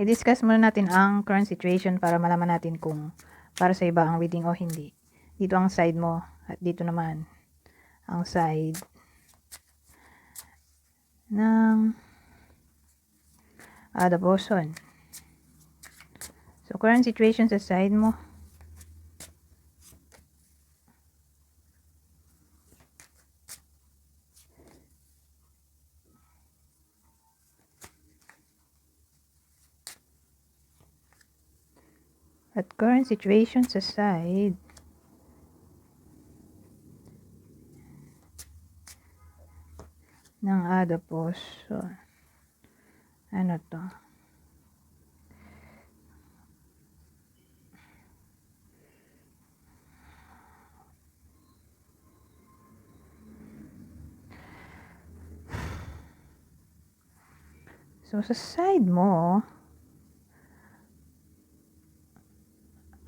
I-discuss muna natin ang current situation para malaman natin kung para sa iba ang reading o hindi. Dito ang side mo at dito naman ang side ng the person. So, current situation sa side mo. At current situation sa side ng other person. Ano to? So, sa side mo,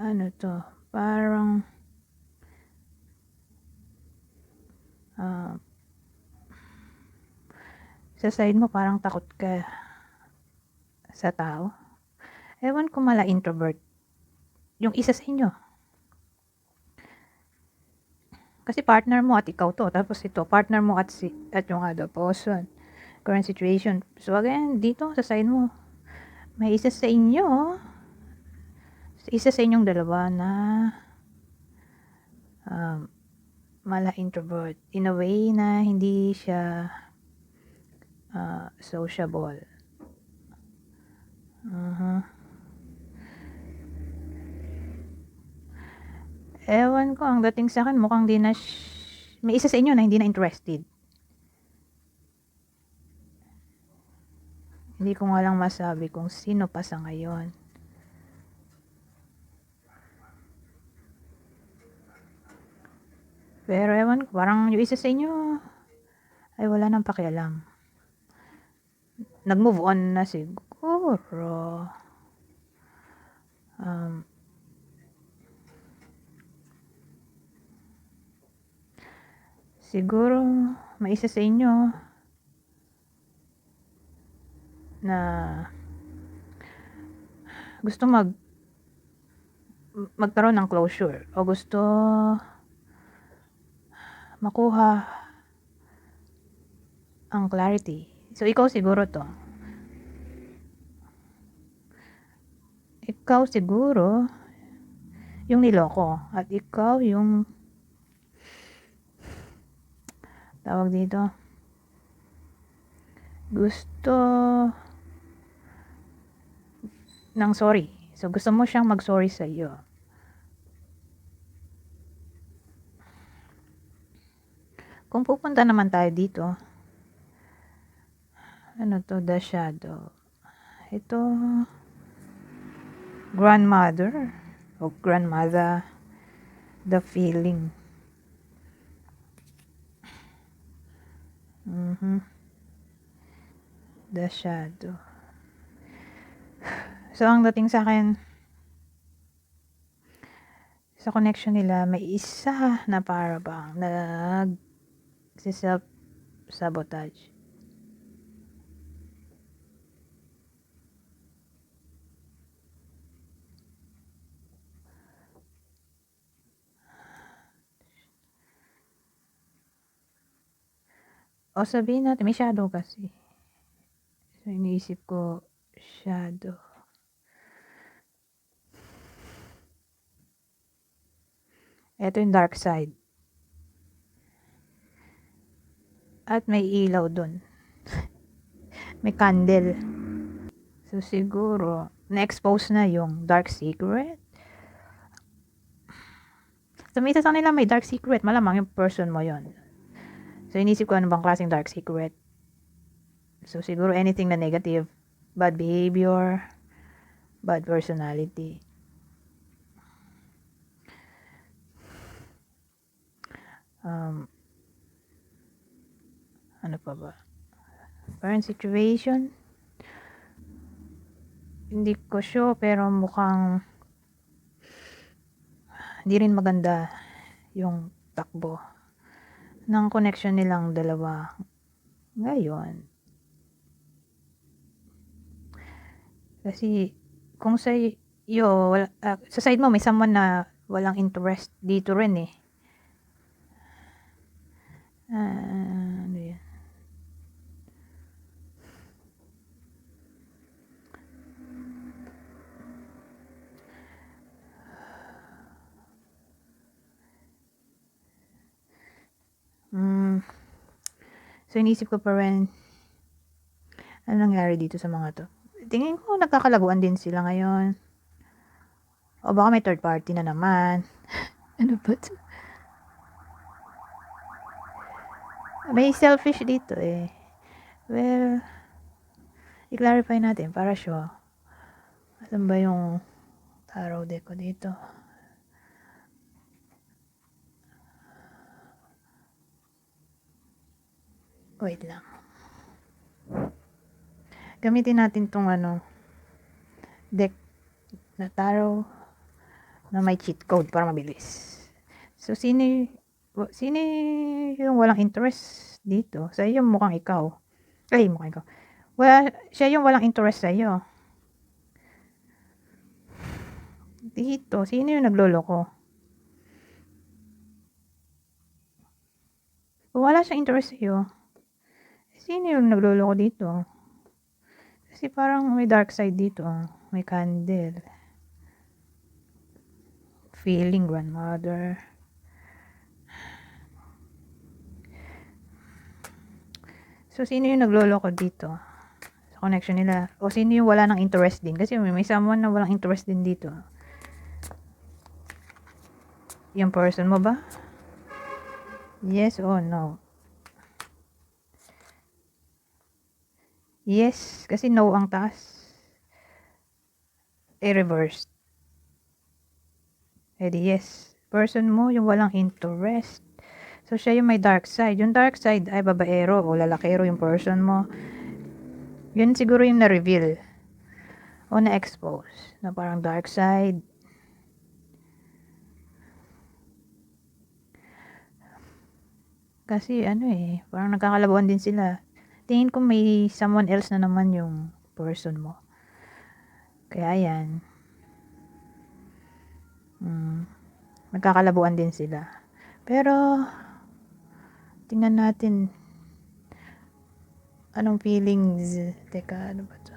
ano to? Parang sa side mo parang takot ka sa tao. Ewan ko, mala introvert yung isa sa inyo. Kasi partner mo at ikaw to. Tapos ito, partner mo at yung other person. Current situation. So again, dito sa side mo, may isa sa inyo, isa sa inyong dalawa na mala introvert. In a way na hindi siya sociable. Ewan ko, ang dating sa akin, mukhang di na may isa sa inyo na hindi na interested. Hindi ko nga lang masabi kung sino pa sa ngayon. Pero ewan ko, parang yung isa sa inyo ay wala nang pakialam. Nag-move on na siguro. Siguro may isa sa inyo na gusto magkaroon ng closure o gusto makuha ang clarity. So, ikaw siguro to. Ikaw siguro yung niloko at ikaw yung tawag dito, gusto ng sorry. So, gusto mo siyang mag-sorry sa iyo. Kung pupunta naman tayo dito, ano to, the shadow. Ito, grandmother o grandmother, the feeling. The shadow. So, ang dating sa akin, sa connection nila, may isa na para bang self-sabotage. O sabihin natin, may shadow kasi. So, iniisip ko, shadow. Ito yung dark side. At may ilaw dun. May candle. So, siguro, na-expose na yung dark secret. So, may isa sa nila may dark secret. Malamang yung person mo yon. So, inisip ko ano bang klaseng dark secret. So, siguro anything na negative. Bad behavior. Bad personality. Ano pa ba? Current situation. Hindi ko sure pero mukhang hindi rin maganda yung takbo ng connection nilang dalawa ngayon. Kasi kung sa iyo, sa side mo may someone na walang interest dito rin eh. Ano yan? So inisip ko pa rin, ano nangyari dito sa mga to? Tingin ko nagkakalabuan din sila ngayon. O baka may third party na naman. Ano ba to? May selfish dito eh. Well, i-clarify natin para sure. Asan ba yung tarot deck ko dito? Wait lang. Gamitin natin tong deck na tarot na may cheat code para mabilis. So, sino yung walang interest dito? Sa iyo mukhang ikaw. Ay, mukhang ikaw. Siya yung walang interest sa iyo. Dito, sino yung nagloloko? Kung wala siyang interest sa iyo, sino yung nagloloko dito? Kasi parang may dark side dito. May candle. Feeling grandmother. So, sino yung nagloloko dito? Sa connection nila. O sino yung wala ng interest din? Kasi may someone na walang interest din dito. Yung person mo ba? Yes or no? Yes, kasi no ang taas. Reversed. Edi yes. Person mo yung walang interest. So, siya yung may dark side. Yung dark side ay babaero o lalakero yung person mo. Yun siguro yung na-reveal o na-expose na parang dark side. Kasi parang nagkakalabuan din sila. Tingin ko may someone else na naman yung person mo. Kaya yan. Nagkakalabuan din sila. Pero, tingnan natin anong feelings. Teka, ano ba to?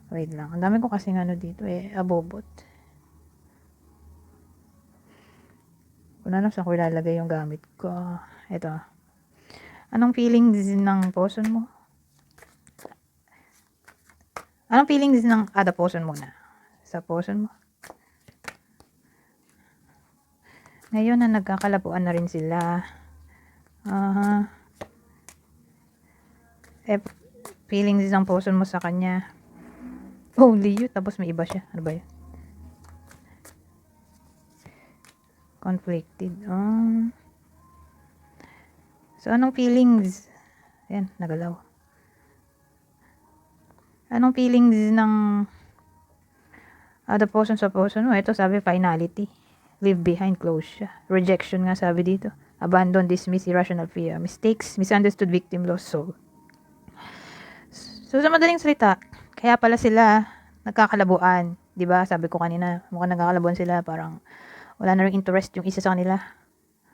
Wait lang. Ang dami ko kasing dito abobot. Kung ano saan ko ilalagay yung gamit ko. Ito. Anong feelings ng person mo? Anong feelings ng other person mo na? Sa person mo? Ngayon na nagkakalabuan na rin sila. Feelings ng person mo sa kanya. Only you, tapos may iba siya. Ano ba yun? Conflicted. So, anong feelings? Ayan, nagalaw. Anong feelings ng other person sa person mo? Ito sabi, finality. Leave behind, close siya. Rejection nga sabi dito. Abandon, dismiss, irrational fear. Mistakes, misunderstood, victim, lost soul. So, sa madaling salita, kaya pala sila nagkakalabuan. Diba? Sabi ko kanina, mukhang nagkakalabuan sila. Parang wala na rin interest yung isa sa kanila.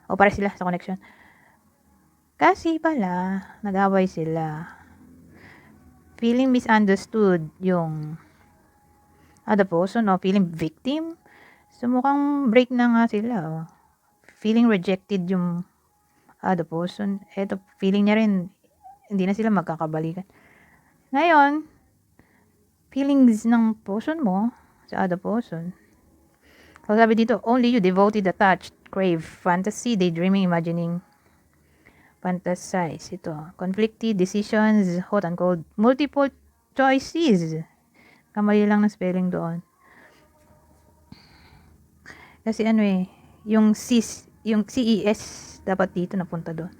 O pare sila sa connection. Kasi pala, nag-away sila. Feeling misunderstood yung other person o feeling victim. So, mukhang break na nga sila. Feeling rejected yung other person. Eto, feeling niya rin, hindi na sila magkakabalikan. Ngayon, feelings ng person mo sa other person. So, sabi dito, only you devoted, attached, crave, fantasy, daydreaming, imagining, fantasize. Ito, conflicted, decisions, hot and cold, multiple choices. Kamali lang ng spelling doon. Kasi yung CES dapat dito napunta doon.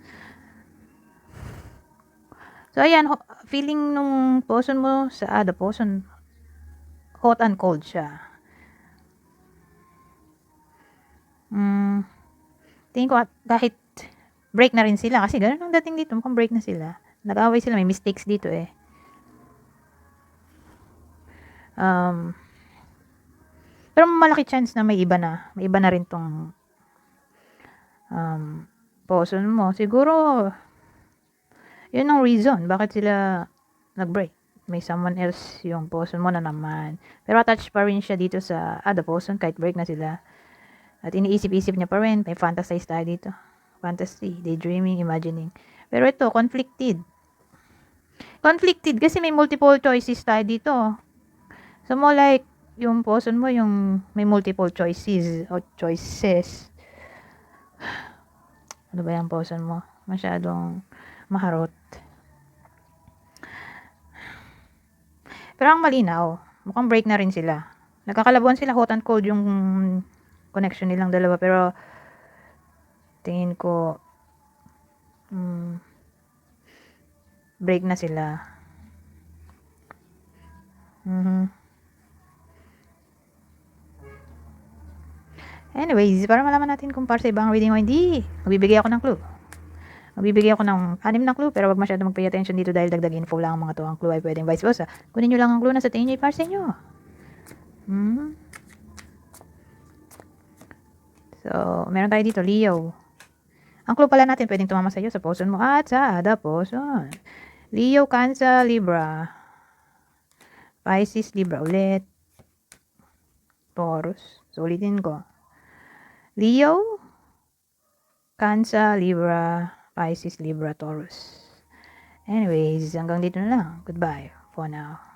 So, ayan, feeling nung person mo sa other person, hot and cold siya. Tingin ko kahit break na rin sila, kasi ganun ang dating dito, mukhang break na sila. Nag-away sila, may mistakes dito Um, pero malaki chance na may iba na. May iba na rin tong person mo. Siguro, yun ang reason bakit sila nag-break. May someone else yung person mo na naman. Pero attached pa rin siya dito sa other person kahit break na sila. At iniisip-isip niya pa rin. May fantasize tayo dito. Fantasy, daydreaming, imagining. Pero ito, conflicted. Conflicted kasi may multiple choices tayo dito. So, more like, yung person mo, yung may multiple choices o choices. Ano ba yung person mo? Masyadong maharot. Pero ang malinaw, mukhang break na rin sila. Nagkakalabuan sila, hot and cold yung connection nilang dalawa. Pero, tingin ko, break na sila. Anyways, para malaman natin kung para sa ibang reading o hindi, magbibigay ako ng clue. Magbibigay ako ng 6 na clue, pero wag masyado mag-pay attention dito dahil dagdag info lang ang mga to. Ang clue ay pwedeng vice versa. Kunin nyo lang ang clue na sa tingin nyo para sa inyo. So, meron tayo dito, Leo. Ang clue pala natin pwedeng tumama sa iyo, sa person mo at sa other person. Leo, Cancer, Libra. Pisces, Libra ulit. Taurus. So, ulitin ko. Leo, Cancer, Libra, Pisces, Libra, Taurus. Anyways, hanggang dito na lang. Goodbye for now.